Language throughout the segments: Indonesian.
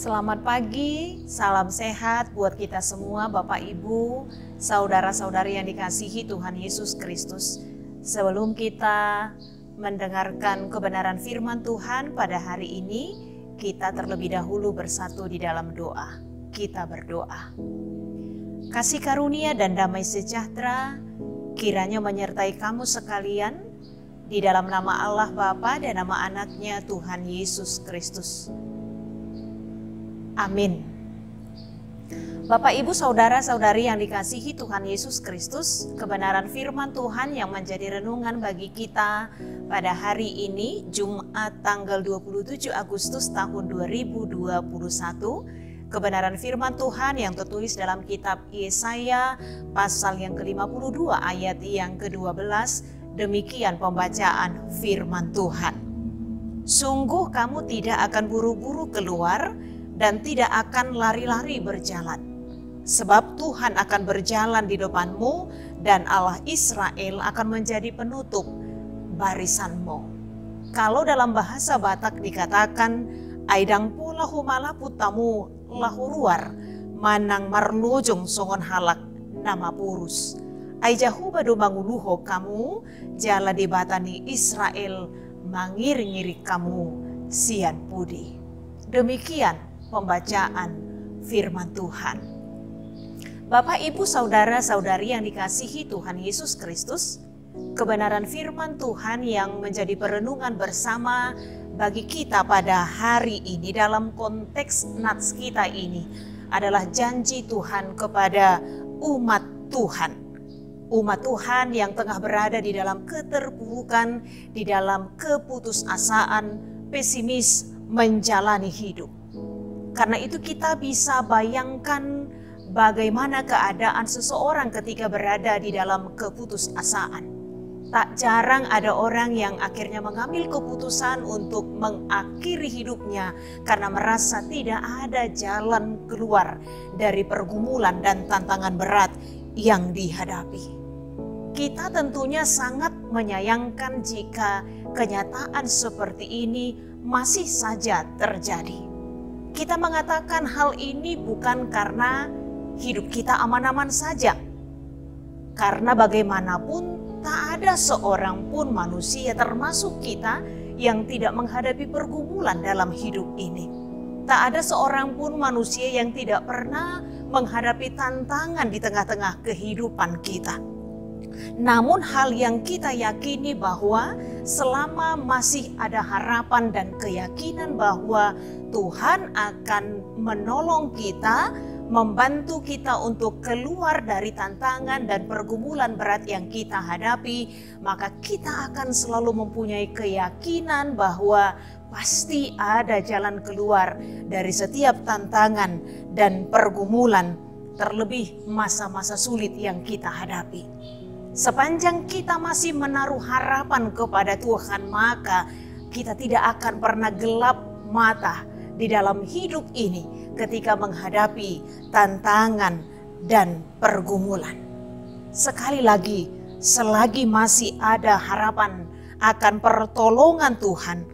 Selamat pagi, salam sehat buat kita semua Bapak Ibu, saudara-saudari yang dikasihi Tuhan Yesus Kristus. Sebelum kita mendengarkan kebenaran firman Tuhan pada hari ini, kita terlebih dahulu bersatu di dalam doa. Kita berdoa. Kasih karunia dan damai sejahtera kiranya menyertai kamu sekalian di dalam nama Allah Bapa dan nama anaknya Tuhan Yesus Kristus. Amin. Bapak, Ibu, saudara-saudari yang dikasihi Tuhan Yesus Kristus, kebenaran firman Tuhan yang menjadi renungan bagi kita pada hari ini, Jumat tanggal 27 Agustus tahun 2021, kebenaran firman Tuhan yang tertulis dalam kitab Yesaya pasal yang ke-52 ayat yang ke-12, demikian pembacaan firman Tuhan. Sungguh kamu tidak akan buru-buru keluar dan tidak akan lari-lari berjalan. Sebab Tuhan akan berjalan di depanmu dan Allah Israel akan menjadi penutup barisanmu. Kalau dalam bahasa Batak dikatakan, aidang po lahu malaputamu lahu ruar, manang marlujong songon halak nama purus. Aijahu badu manguluho kamu, jala di batani Israel, mangiri-ngiri kamu, sian pudi. Demikian pembacaan firman Tuhan. Bapak, Ibu, saudara-saudari yang dikasihi Tuhan Yesus Kristus, kebenaran firman Tuhan yang menjadi perenungan bersama bagi kita pada hari ini dalam konteks nats kita ini adalah janji Tuhan kepada umat Tuhan. Umat Tuhan yang tengah berada di dalam keterpurukan, di dalam keputusasaan, pesimis menjalani hidup. Karena itu kita bisa bayangkan bagaimana keadaan seseorang ketika berada di dalam keputusasaan. Tak jarang ada orang yang akhirnya mengambil keputusan untuk mengakhiri hidupnya karena merasa tidak ada jalan keluar dari pergumulan dan tantangan berat yang dihadapi. Kita tentunya sangat menyayangkan jika kenyataan seperti ini masih saja terjadi. Kita mengatakan hal ini bukan karena hidup kita aman-aman saja. Karena bagaimanapun tak ada seorang pun manusia termasuk kita yang tidak menghadapi pergumulan dalam hidup ini. Tak ada seorang pun manusia yang tidak pernah menghadapi tantangan di tengah-tengah kehidupan kita. Namun hal yang kita yakini bahwa selama masih ada harapan dan keyakinan bahwa Tuhan akan menolong kita, membantu kita untuk keluar dari tantangan dan pergumulan berat yang kita hadapi, maka kita akan selalu mempunyai keyakinan bahwa pasti ada jalan keluar dari setiap tantangan dan pergumulan, terlebih masa-masa sulit yang kita hadapi. Sepanjang kita masih menaruh harapan kepada Tuhan, maka kita tidak akan pernah gelap mata di dalam hidup ini ketika menghadapi tantangan dan pergumulan. Sekali lagi, selagi masih ada harapan akan pertolongan Tuhan,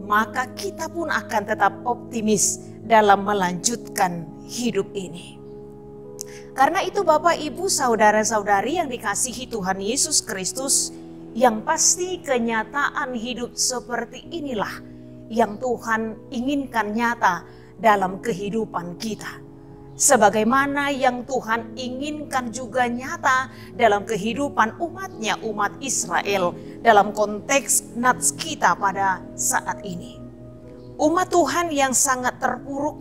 maka kita pun akan tetap optimis dalam melanjutkan hidup ini. Karena itu Bapak, Ibu, saudara-saudari yang dikasihi Tuhan Yesus Kristus, yang pasti kenyataan hidup seperti inilah yang Tuhan inginkan nyata dalam kehidupan kita. Sebagaimana yang Tuhan inginkan juga nyata dalam kehidupan umatnya, umat Israel, dalam konteks nats kita pada saat ini. Umat Tuhan yang sangat terpuruk,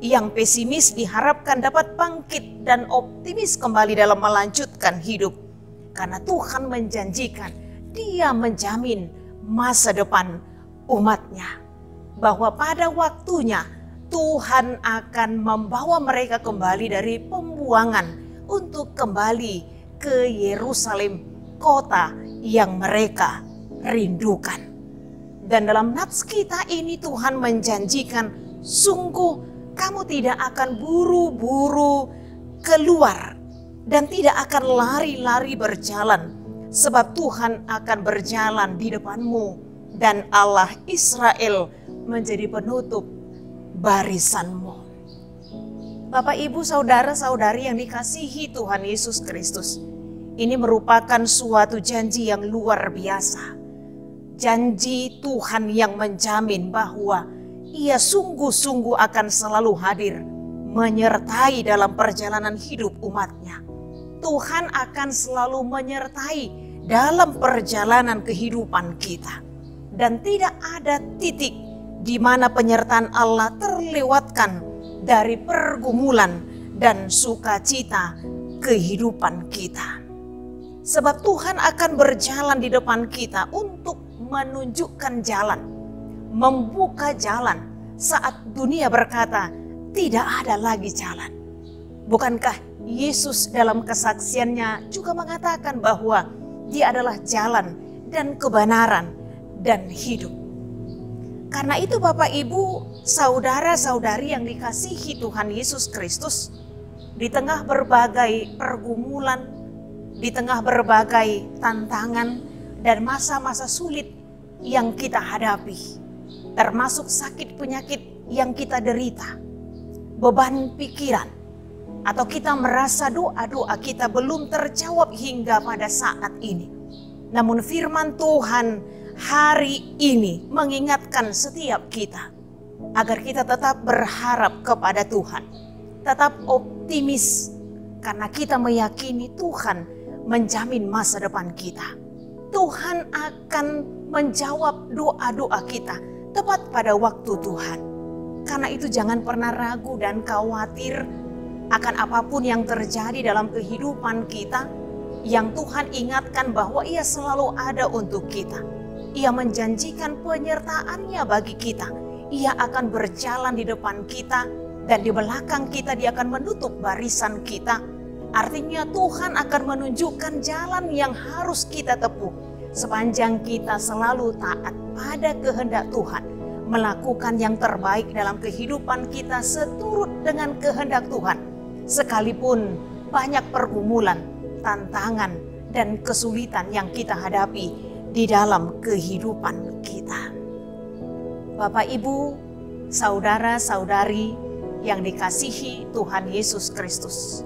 yang pesimis diharapkan dapat bangkit dan optimis kembali dalam melanjutkan hidup. Karena Tuhan menjanjikan, Dia menjamin masa depan umatnya. Bahwa pada waktunya Tuhan akan membawa mereka kembali dari pembuangan untuk kembali ke Yerusalem, kota yang mereka rindukan. Dan dalam nats kita ini Tuhan menjanjikan, sungguh kamu tidak akan buru-buru keluar dan tidak akan lari-lari berjalan, sebab Tuhan akan berjalan di depanmu dan Allah Israel menjadi penutup barisanmu. Bapak, Ibu, saudara-saudari yang dikasihi Tuhan Yesus Kristus, ini merupakan suatu janji yang luar biasa. Janji Tuhan yang menjamin bahwa Ia sungguh-sungguh akan selalu hadir, menyertai dalam perjalanan hidup umat-Nya. Tuhan akan selalu menyertai dalam perjalanan kehidupan kita. Dan tidak ada titik di mana penyertaan Allah terlewatkan dari pergumulan dan sukacita kehidupan kita. Sebab Tuhan akan berjalan di depan kita untuk menunjukkan jalan, membuka jalan saat dunia berkata tidak ada lagi jalan. Bukankah Yesus dalam kesaksiannya juga mengatakan bahwa Dia adalah jalan dan kebenaran dan hidup. Karena itu Bapak, Ibu, saudara-saudari yang dikasihi Tuhan Yesus Kristus, di tengah berbagai pergumulan, di tengah berbagai tantangan dan masa-masa sulit yang kita hadapi, termasuk sakit penyakit yang kita derita, beban pikiran, atau kita merasa doa-doa kita belum terjawab hingga pada saat ini. Namun firman Tuhan hari ini mengingatkan setiap kita agar kita tetap berharap kepada Tuhan, tetap optimis, karena kita meyakini Tuhan menjamin masa depan kita. Tuhan akan menjawab doa-doa kita tepat pada waktu Tuhan. Karena itu jangan pernah ragu dan khawatir akan apapun yang terjadi dalam kehidupan kita, yang Tuhan ingatkan bahwa Ia selalu ada untuk kita. Ia menjanjikan penyertaan-Nya bagi kita. Ia akan berjalan di depan kita dan di belakang kita Dia akan menutup barisan kita. Artinya Tuhan akan menunjukkan jalan yang harus kita tempuh sepanjang kita selalu taat pada kehendak Tuhan, melakukan yang terbaik dalam kehidupan kita seturut dengan kehendak Tuhan, sekalipun banyak pergumulan, tantangan, dan kesulitan yang kita hadapi di dalam kehidupan kita. Bapak, Ibu, saudara-saudari yang dikasihi Tuhan Yesus Kristus,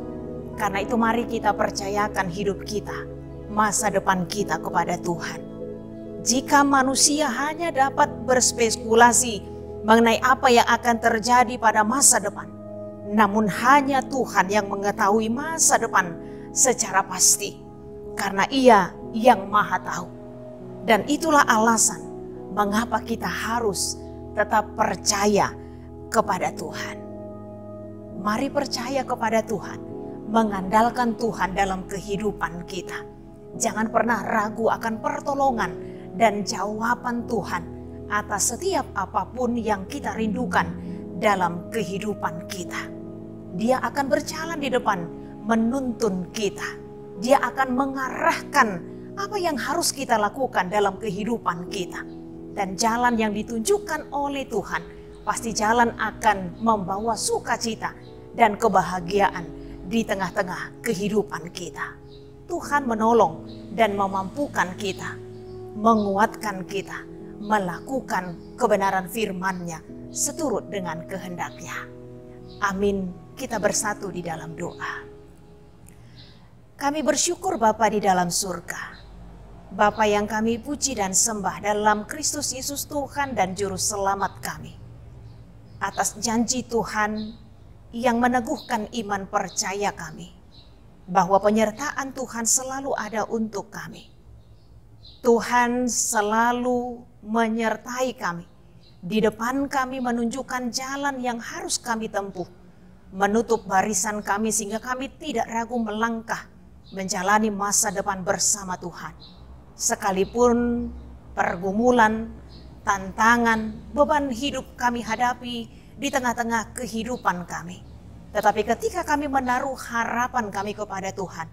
karena itu mari kita percayakan hidup kita, masa depan kita kepada Tuhan. Jika manusia hanya dapat berspekulasi mengenai apa yang akan terjadi pada masa depan, namun hanya Tuhan yang mengetahui masa depan secara pasti, karena Ia yang Maha Tahu. Dan itulah alasan mengapa kita harus tetap percaya kepada Tuhan. Mari percaya kepada Tuhan, mengandalkan Tuhan dalam kehidupan kita. Jangan pernah ragu akan pertolongan dan jawaban Tuhan atas setiap apapun yang kita rindukan dalam kehidupan kita. Dia akan berjalan di depan, menuntun kita. Dia akan mengarahkan apa yang harus kita lakukan dalam kehidupan kita. Dan jalan yang ditunjukkan oleh Tuhan, pasti jalan akan membawa sukacita dan kebahagiaan di tengah-tengah kehidupan kita. Tuhan menolong dan memampukan kita, menguatkan kita, melakukan kebenaran firman-Nya seturut dengan kehendak-Nya. Amin. Kita bersatu di dalam doa. Kami bersyukur Bapa di dalam surga, Bapa yang kami puji dan sembah dalam Kristus Yesus Tuhan dan Juru Selamat kami, atas janji Tuhan yang meneguhkan iman percaya kami, bahwa penyertaan Tuhan selalu ada untuk kami. Tuhan selalu menyertai kami, di depan kami menunjukkan jalan yang harus kami tempuh, menutup barisan kami sehingga kami tidak ragu melangkah menjalani masa depan bersama Tuhan. Sekalipun pergumulan, tantangan, beban hidup kami hadapi di tengah-tengah kehidupan kami. Tetapi ketika kami menaruh harapan kami kepada Tuhan,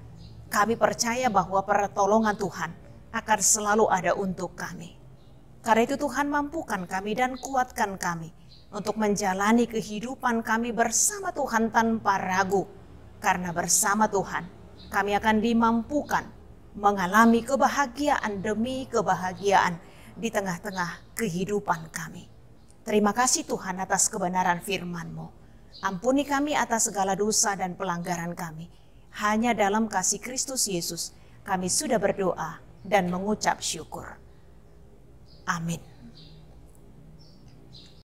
kami percaya bahwa pertolongan Tuhan akan selalu ada untuk kami. Karena itu Tuhan mampukan kami dan kuatkan kami untuk menjalani kehidupan kami bersama Tuhan tanpa ragu. Karena bersama Tuhan kami akan dimampukan mengalami kebahagiaan demi kebahagiaan di tengah-tengah kehidupan kami. Terima kasih Tuhan atas kebenaran firman-Mu. Ampuni kami atas segala dosa dan pelanggaran kami. Hanya dalam kasih Kristus Yesus kami sudah berdoa dan mengucap syukur. Amin.